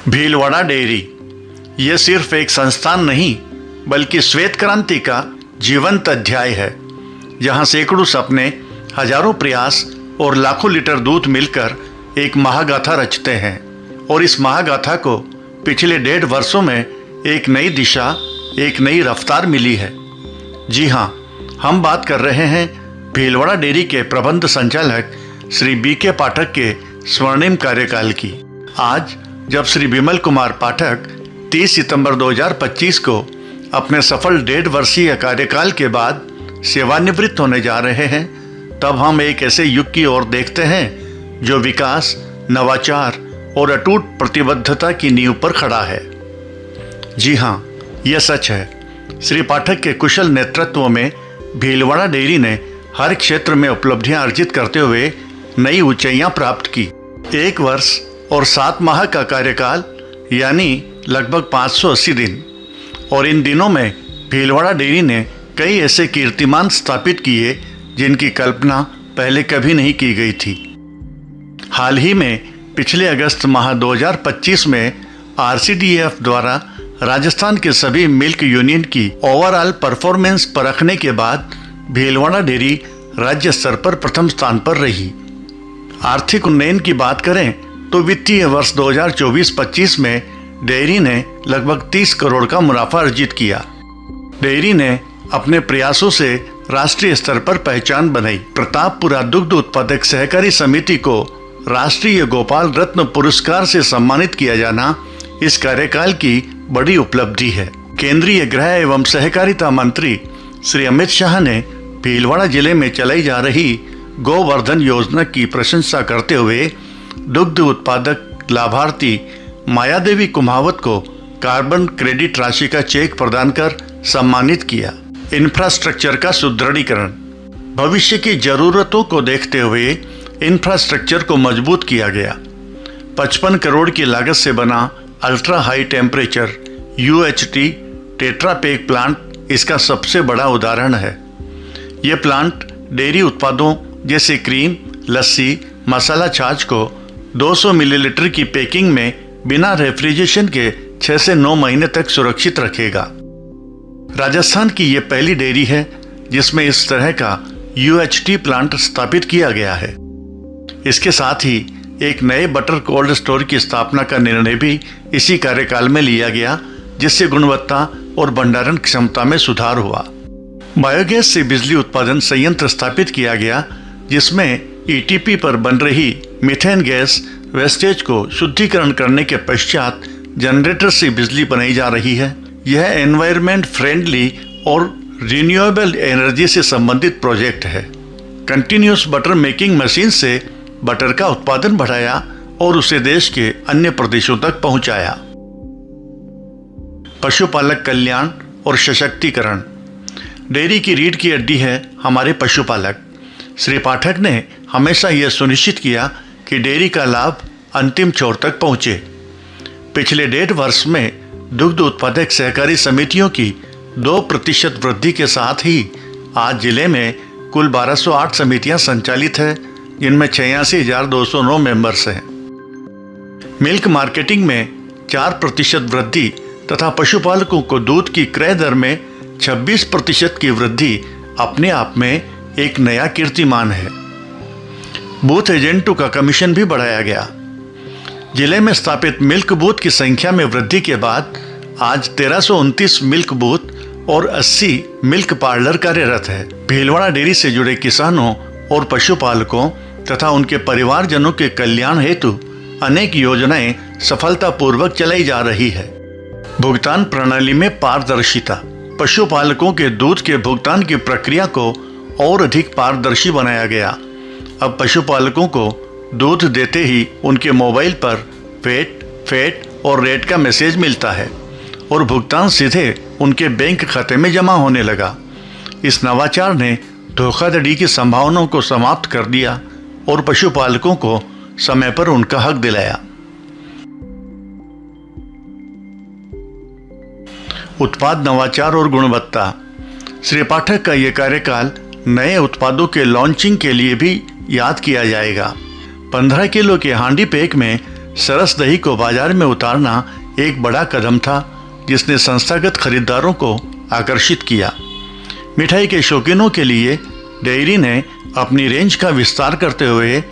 Bhilwara dairy ये सिर्फ एक संस्थान नहीं बल्कि श्वेत क्रांति का जीवंत अध्याय है, जहां सैकड़ों सपने, हजारों प्रयास और लाखों लीटर दूध मिलकर एक महागाथा रचते हैं। और इस महागाथा को पिछले 1.5 वर्षों में एक नई दिशा, एक नई रफ्तार मिली है। जी हाँ, हम बात कर रहे हैं भीलवाड़ा डेयरी के प्रबंध संचालक श्री बीके पाठक के स्वर्णिम कार्यकाल की। आज जब श्री विमल कुमार पाठक 30 सितंबर 2025 को अपने सफल 1.5 वर्षीय कार्यकाल के बाद सेवानिवृत्त होने जा रहे हैं, तब हम एक ऐसे युग की ओर देखते हैं जो विकास, नवाचार और अटूट प्रतिबद्धता की नींव पर खड़ा है। जी हाँ, यह सच है। श्री पाठक के कुशल नेतृत्व में भीलवाड़ा डेयरी ने हर क्षेत्र में उपलब्धियां अर्जित करते हुए नई ऊंचाइयां प्राप्त की। 1 वर्ष और 7 माह का कार्यकाल यानी लगभग 580 दिन। और इन दिनों में भीलवाड़ा डेयरी ने कई ऐसे कीर्तिमान स्थापित किए जिनकी कल्पना पहले कभी नहीं की गई थी। हाल ही में पिछले अगस्त माह 2025 में RCDF द्वारा राजस्थान के सभी मिल्क यूनियन की ओवरऑल परफॉर्मेंस परखने के बाद भीलवाड़ा डेयरी राज्य स्तर पर प्रथम स्थान पर रही। आर्थिक उन्नयन की बात करें तो वित्तीय वर्ष 2024-25 में डेयरी ने लगभग 30 करोड़ का मुनाफा अर्जित किया। डेयरी ने अपने प्रयासों से राष्ट्रीय स्तर पर पहचान बनाई। प्रतापपुरा दुग्ध उत्पादक सहकारी समिति को राष्ट्रीय गोपाल रत्न पुरस्कार से सम्मानित किया जाना इस कार्यकाल की बड़ी उपलब्धि है। केंद्रीय गृह एवं सहकारिता मंत्री श्री अमित शाह ने भीलवाड़ा जिले में चलाई जा रही गोवर्धन योजना की प्रशंसा करते हुए दुग्ध उत्पादक लाभार्थी मायादेवी कुमावत को कार्बन क्रेडिट राशि का चेक प्रदान कर सम्मानित किया। इंफ्रास्ट्रक्चर का सुदृढ़ीकरण। भविष्य की जरूरतों को देखते हुए इंफ्रास्ट्रक्चर को मजबूत किया गया। 55 करोड़ की लागत से बना ultra high temperature UHT Tetra Pak plant इसका सबसे बड़ा उदाहरण है। यह प्लांट डेयरी उत्पादों जैसे क्रीम, लस्सी, मसाला छाछ को 200 मिलीलीटर की पैकिंग में बिना रेफ्रिजरेशन के 6 से 9 महीने तक सुरक्षित रखेगा। राजस्थान की यह पहली डेयरी है जिसमें इस तरह का UHT प्लांट स्थापित किया गया है। इसके साथ ही एक नए बटर कोल्ड स्टोर की स्थापना का निर्णय भी इसी कार्यकाल में लिया गया, जिससे गुणवत्ता और भंडारण क्षमता में सुधार हुआ। बायोगैस से बिजली उत्पादन संयंत्र स्थापित किया गया, जिसमें ETP पर बन रही मीथेन गैस वेस्टेज को शुद्धिकरण करने के पश्चात जनरेटर से बिजली बनाई जा रही है। यह एनवायरनमेंट फ्रेंडली और रिन्यूएबल एनर्जी से संबंधित प्रोजेक्ट है। कंटिन्यूस बटर मेकिंग मशीन से बटर का उत्पादन बढ़ाया और उसे देश के अन्य प्रदेशों तक पहुंचाया। पशुपालक कल्याण और सशक्तिकरण। डेयरी की रीढ़ की हड्डी है हमारे पशुपालक। श्री पाठक ने हमेशा यह सुनिश्चित किया कि डेयरी का लाभ अंतिम छोर तक पहुंचे। पिछले 1.5 वर्ष में दुग्ध उत्पादक सहकारी समितियों की 2% वृद्धि के साथ ही आज जिले में कुल 1208 समितियां संचालित है, जिनमें 86,209 मेंबर्स हैं। मिल्क मार्केटिंग में 4% वृद्धि तथा पशुपालकों को दूध की क्रय दर में 26% की वृद्धि अपने आप में एक नया कीर्तिमान है। बूथ एजेंटों का कमीशन भी बढ़ाया गया। जिले में स्थापित मिल्क बूथ की संख्या में वृद्धि के बाद आज 1329 मिल्क बूथ और 80 मिल्क पार्लर कार्यरत है। भीलवाड़ा डेयरी से जुड़े किसानों और पशुपालकों तथा उनके परिवारजनों के कल्याण हेतु अनेक योजनाएं सफलतापूर्वक चलाई जा रही है। भुगतान प्रणाली में पारदर्शिता। पशुपालकों के दूध के भुगतान की प्रक्रिया को और अधिक पारदर्शी बनाया गया। अब पशुपालकों को दूध देते ही उनके मोबाइल पर वेट, फैट और रेट का मैसेज मिलता है और भुगतान सीधे उनके बैंक खाते में जमा होने लगा। इस नवाचार ने धोखाधड़ी की संभावनाओं को समाप्त कर दिया और पशुपालकों को समय पर उनका हक दिलाया। उत्पाद नवाचार और गुणवत्ता। श्री पाठक का यह कार्यकाल नए उत्पादों के लॉन्चिंग के लिए भी याद किया जाएगा। 15 किलो के हांडी पैक में सरस दही को बाजार में उतारना एक बड़ा कदम था जिसने संस्थागत खरीदारों को आकर्षित किया। मिठाई के शौकीनों के लिए डेयरी ने अपनी रेंज का विस्तार करते हुए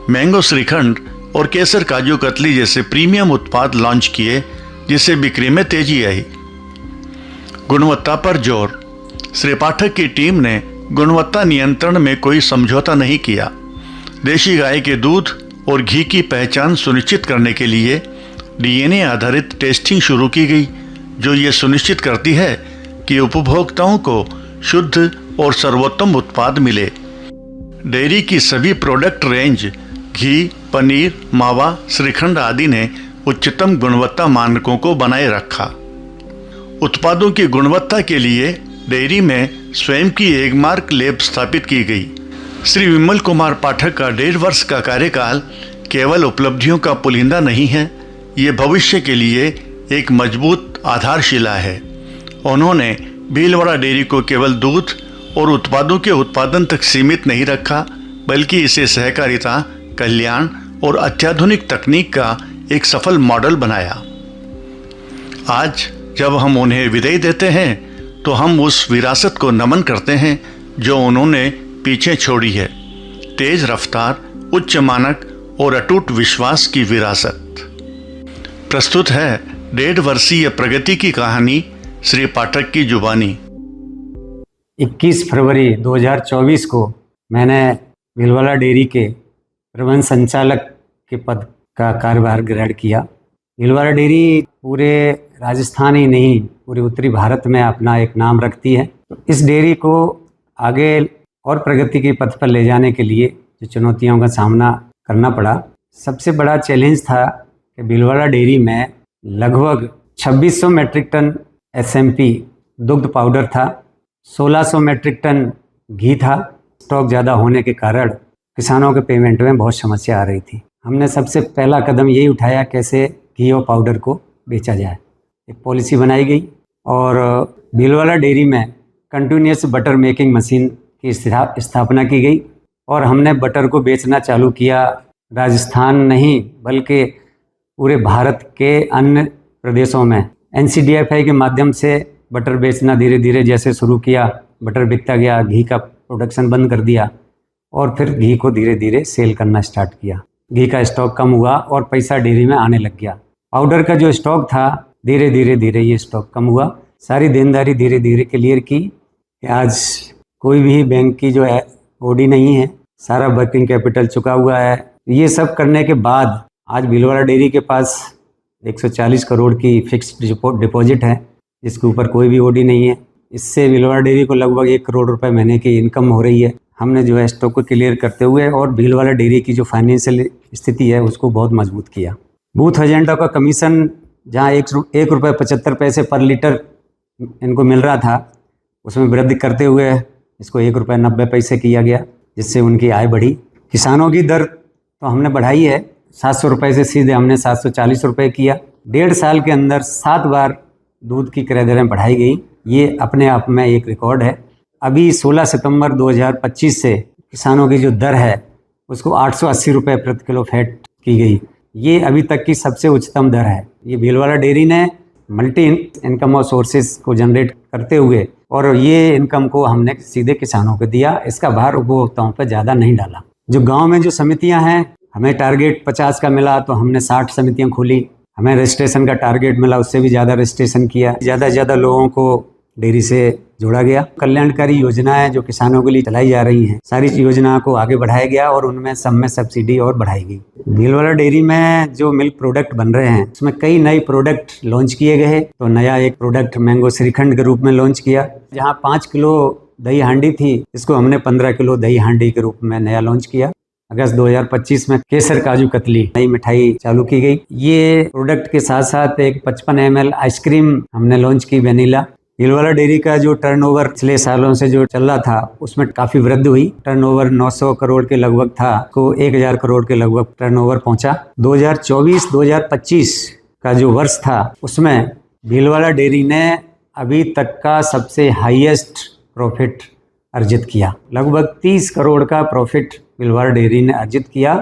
मैंगो श्रीखंड और केसर काजू कतली जैसे प्रीमियम उत्पाद लॉन्च किए, जिससे बिक्री में तेजी आई। गुणवत्ता पर जोर। श्री पाठक की टीम ने गुणवत्ता नियंत्रण में कोई समझौता नहीं किया। देशी गाय के दूध और घी की पहचान सुनिश्चित करने के लिए डीएनए आधारित टेस्टिंग शुरू की गई, जो ये सुनिश्चित करती है कि उपभोक्ताओं को शुद्ध और सर्वोत्तम उत्पाद मिले। डेयरी की सभी प्रोडक्ट रेंज घी, पनीर, मावा, श्रीखंड आदि ने उच्चतम गुणवत्ता मानकों को बनाए रखा। उत्पादों की गुणवत्ता के लिए डेयरी में स्वयं की एक मार्क लैब स्थापित की गई। श्री विमल कुमार पाठक का 1.5 वर्ष का कार्यकाल केवल उपलब्धियों का पुलिंदा नहीं है, ये भविष्य के लिए एक मजबूत आधारशिला है। उन्होंने भीलवाड़ा डेयरी को केवल दूध और उत्पादों के उत्पादन तक सीमित नहीं रखा, बल्कि इसे सहकारिता, कल्याण और अत्याधुनिक तकनीक का एक सफल मॉडल बनाया। आज जब हम उन्हें विदाई देते हैं तो हम उस विरासत को नमन करते हैं जो उन्होंने पीछे छोड़ी है। तेज रफ्तार, उच्च मानक और अटूट विश्वास की विरासत। प्रस्तुत है 1.5 वर्षीय प्रगति की कहानी श्री पाठक की जुबानी। 21 फरवरी 2024 को मैंने भीलवाड़ा डेयरी के प्रबंध संचालक के पद का कार्यभार ग्रहण किया। भीलवाड़ा डेयरी पूरे राजस्थान ही नहीं, पूरे उत्तरी भारत में अपना एक नाम रखती है। तो इस डेयरी को आगे और प्रगति के पथ पर ले जाने के लिए जो चुनौतियों का सामना करना पड़ा, सबसे बड़ा चैलेंज था कि भीलवाड़ा डेयरी में लगभग 2600 मेट्रिक टन SMP दुग्ध पाउडर था, 1600 मेट्रिक टन घी था। स्टॉक ज़्यादा होने के कारण किसानों के पेमेंट में बहुत समस्या आ रही थी। हमने सबसे पहला कदम यही उठाया, कैसे घी और पाउडर को बेचा जाए। एक पॉलिसी बनाई गई और भीलवाड़ा डेयरी में कंटिन्यूस बटर मेकिंग मशीन की स्थापना की गई और हमने बटर को बेचना चालू किया। राजस्थान नहीं बल्कि पूरे भारत के अन्य प्रदेशों में NCDFI के माध्यम से बटर बेचना धीरे धीरे जैसे शुरू किया, बटर बिकता गया, घी का प्रोडक्शन बंद कर दिया और फिर घी को धीरे धीरे सेल करना स्टार्ट किया। घी का स्टॉक कम हुआ और पैसा डेयरी में आने लग गया। पाउडर का जो स्टॉक था धीरे धीरे ये स्टॉक कम हुआ। सारी देनदारी धीरे धीरे क्लियर की। आज कोई भी बैंक की जो है ओडी नहीं है, सारा वर्किंग कैपिटल चुका हुआ है। ये सब करने के बाद आज भीलवाड़ा डेयरी के पास 140 करोड़ की फिक्स्ड डिपॉजिट है, जिसके ऊपर कोई भी ओडी नहीं है। इससे भीलवाड़ा डेयरी को लगभग 1 करोड़ रुपए महीने की इनकम हो रही है। हमने जो है स्टॉक को क्लियर करते हुए और भीलवाड़ा डेयरी की जो फाइनेंशियल स्थिति है उसको बहुत मजबूत किया। बूथ एजेंटों का कमीशन जहाँ 1 रुपये 75 पैसे पर लीटर इनको मिल रहा था, उसमें वृद्धि करते हुए इसको 1 रुपये 90 पैसे किया गया, जिससे उनकी आय बढ़ी। किसानों की दर तो हमने बढ़ाई है, 700 रुपये से सीधे हमने 740 रुपये किया। 1.5 साल के अंदर 7 बार दूध की क्रय दरें बढ़ाई गई। ये अपने आप में एक रिकॉर्ड है। अभी 16 सितंबर 2025 से किसानों की जो दर है उसको 880 रुपये प्रति किलो फैट की गई। ये अभी तक की सबसे उच्चतम दर है। ये भीलवाड़ा डेयरी ने मल्टी इनकम और सोर्सेज को जनरेट करते हुए और ये इनकम को हमने सीधे किसानों को दिया। इसका भार उपभोक्ताओं पर ज़्यादा नहीं डाला। जो गांव में जो समितियां हैं, हमें टारगेट 50 का मिला तो हमने 60 समितियां खोली। हमें रजिस्ट्रेशन का टारगेट मिला, उससे भी ज़्यादा रजिस्ट्रेशन किया। ज़्यादा से ज़्यादा लोगों को डेयरी से जोड़ा गया। कल्याणकारी योजनाएं जो किसानों के लिए चलाई जा रही हैं, सारी योजनाओं को आगे बढ़ाया गया और उनमें सब में सब्सिडी और बढ़ाई गई। भीलवाड़ा डेयरी में जो मिल्क प्रोडक्ट बन रहे हैं उसमें कई नए प्रोडक्ट लॉन्च किए गए। तो नया एक प्रोडक्ट मैंगो श्रीखंड के रूप में लॉन्च किया। जहाँ 5 किलो दही हांडी थी, इसको हमने 15 किलो दही हांडी के रूप में नया लॉन्च किया। अगस्त 2025 में केसर काजू कतली नई मिठाई चालू की गई। ये प्रोडक्ट के साथ साथ एक 55 ml आइसक्रीम हमने लॉन्च की, वेनिला। भीलवाड़ा डेयरी का जो टर्नओवर पिछले सालों से जो चल रहा था उसमें काफ़ी वृद्धि हुई। टर्नओवर 900 करोड़ के लगभग था, को 1000 करोड़ के लगभग टर्नओवर पहुंचा। 2024-2025 का जो वर्ष था उसमें भीलवाड़ा डेयरी ने अभी तक का सबसे हाईएस्ट प्रॉफिट अर्जित किया। लगभग 30 करोड़ का प्रॉफिट भीलवाड़ा डेयरी ने अर्जित किया।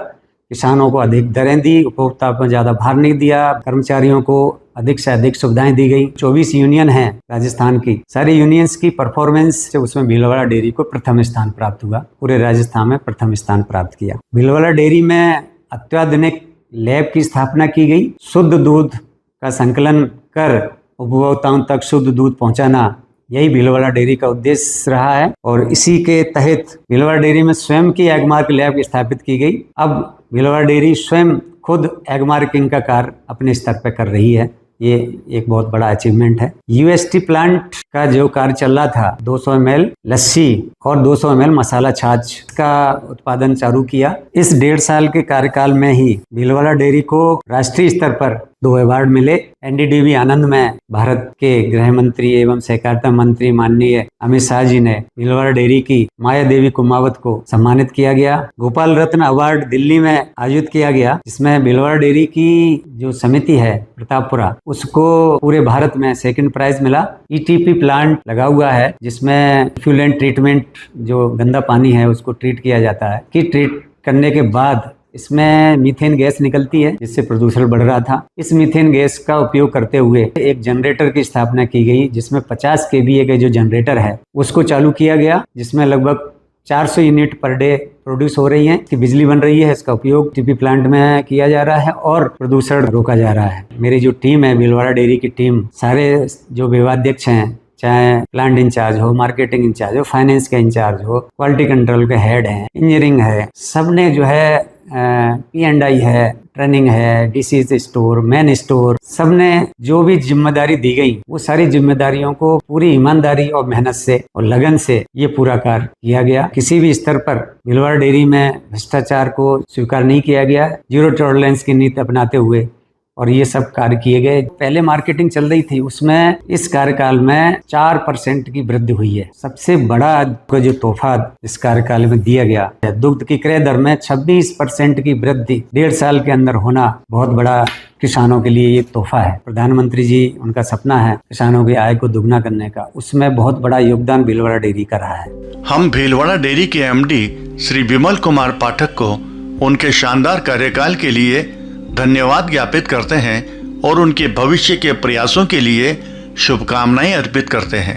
किसानों को अधिक दरें दी, उपभोक्ता पर ज़्यादा भार नहीं दिया, कर्मचारियों को अधिक से अधिक सुविधाएं दी गई। 24 यूनियन हैं राजस्थान की, सारी यूनियंस की परफॉर्मेंस से उसमें भीलवाड़ा डेयरी को प्रथम स्थान प्राप्त हुआ, पूरे राजस्थान में प्रथम स्थान प्राप्त किया। भीलवाड़ा डेयरी में अत्याधुनिक लैब की स्थापना की गई। शुद्ध दूध का संकलन कर उपभोक्ताओं तक शुद्ध दूध पहुंचाना, यही भीलवाड़ा डेयरी का उद्देश्य रहा है। और इसी के तहत भीलवाड़ा डेयरी में स्वयं की एगमार्क लैब स्थापित की गई। अब भीलवाड़ा डेयरी स्वयं खुद एगमार्किंग का कार्य अपने स्तर पर कर रही है। ये एक बहुत बड़ा अचीवमेंट है। यूएसटी प्लांट का जो कार्य चल रहा था, 200 ml लस्सी और 200 ml मसाला छाछ का उत्पादन चालू किया। इस 1.5 साल के कार्यकाल में ही भीलवाड़ा डेयरी को राष्ट्रीय स्तर पर 2 अवार्ड मिले। एनडीडीबी आनंद में भारत के गृह मंत्री एवं सहकारिता मंत्री माननीय अमित शाह जी ने भीलवाड़ा डेयरी की माया देवी कुमावत को सम्मानित किया गया। गोपाल रत्न अवार्ड दिल्ली में आयोजित किया गया, जिसमें भीलवाड़ा डेयरी की जो समिति है प्रतापपुरा, उसको पूरे भारत में सेकंड प्राइज मिला। ईटीपी प्लांट लगा हुआ है, जिसमें फ्यूलेंट ट्रीटमेंट, जो गंदा पानी है उसको ट्रीट किया जाता है, कि ट्रीट करने के बाद इसमें मीथेन गैस निकलती है, जिससे प्रदूषण बढ़ रहा था। इस मीथेन गैस का उपयोग करते हुए एक जनरेटर की स्थापना की गई, जिसमें 50 kVA का जो जनरेटर है उसको चालू किया गया, जिसमें लगभग 400 यूनिट पर डे प्रोड्यूस हो रही है, इसकी बिजली बन रही है। इसका उपयोग टीपी प्लांट में किया जा रहा है और प्रदूषण रोका जा रहा है। मेरी जो टीम है, भीलवाड़ा डेयरी की टीम, सारे जो विभागाध्यक्ष हैं, चाहे प्लांट इंचार्ज हो, मार्केटिंग इंचार्ज हो, फाइनेंस के इंचार्ज हो, क्वालिटी कंट्रोल के हेड हैं, इंजीनियरिंग है, सबने जो है P&I है, ट्रेनिंग है, डिसीज स्टोर, मैन स्टोर, सबने जो भी जिम्मेदारी दी गई वो सारी जिम्मेदारियों को पूरी ईमानदारी और मेहनत से और लगन से ये पूरा कार्य किया गया। किसी भी स्तर पर भीलवाड़ा डेयरी में भ्रष्टाचार को स्वीकार नहीं किया गया। जीरो टॉलरेंस की नीति अपनाते हुए और ये सब कार्य किए गए। पहले मार्केटिंग चल रही थी, उसमें इस कार्यकाल में 4% की वृद्धि हुई है। सबसे बड़ा जो तोहफा इस कार्यकाल में दिया गया है, दुग्ध की क्रय दर में 26% की वृद्धि 1.5 साल के अंदर होना बहुत बड़ा किसानों के लिए ये तोहफा है। प्रधानमंत्री जी, उनका सपना है किसानों की आय को दुगना करने का, उसमें बहुत बड़ा योगदान भीलवाड़ा डेयरी का रहा है। हम भीलवाड़ा डेयरी के MD श्री विमल कुमार पाठक को उनके शानदार कार्यकाल के लिए धन्यवाद ज्ञापित करते हैं और उनके भविष्य के प्रयासों के लिए शुभकामनाएं अर्पित करते हैं।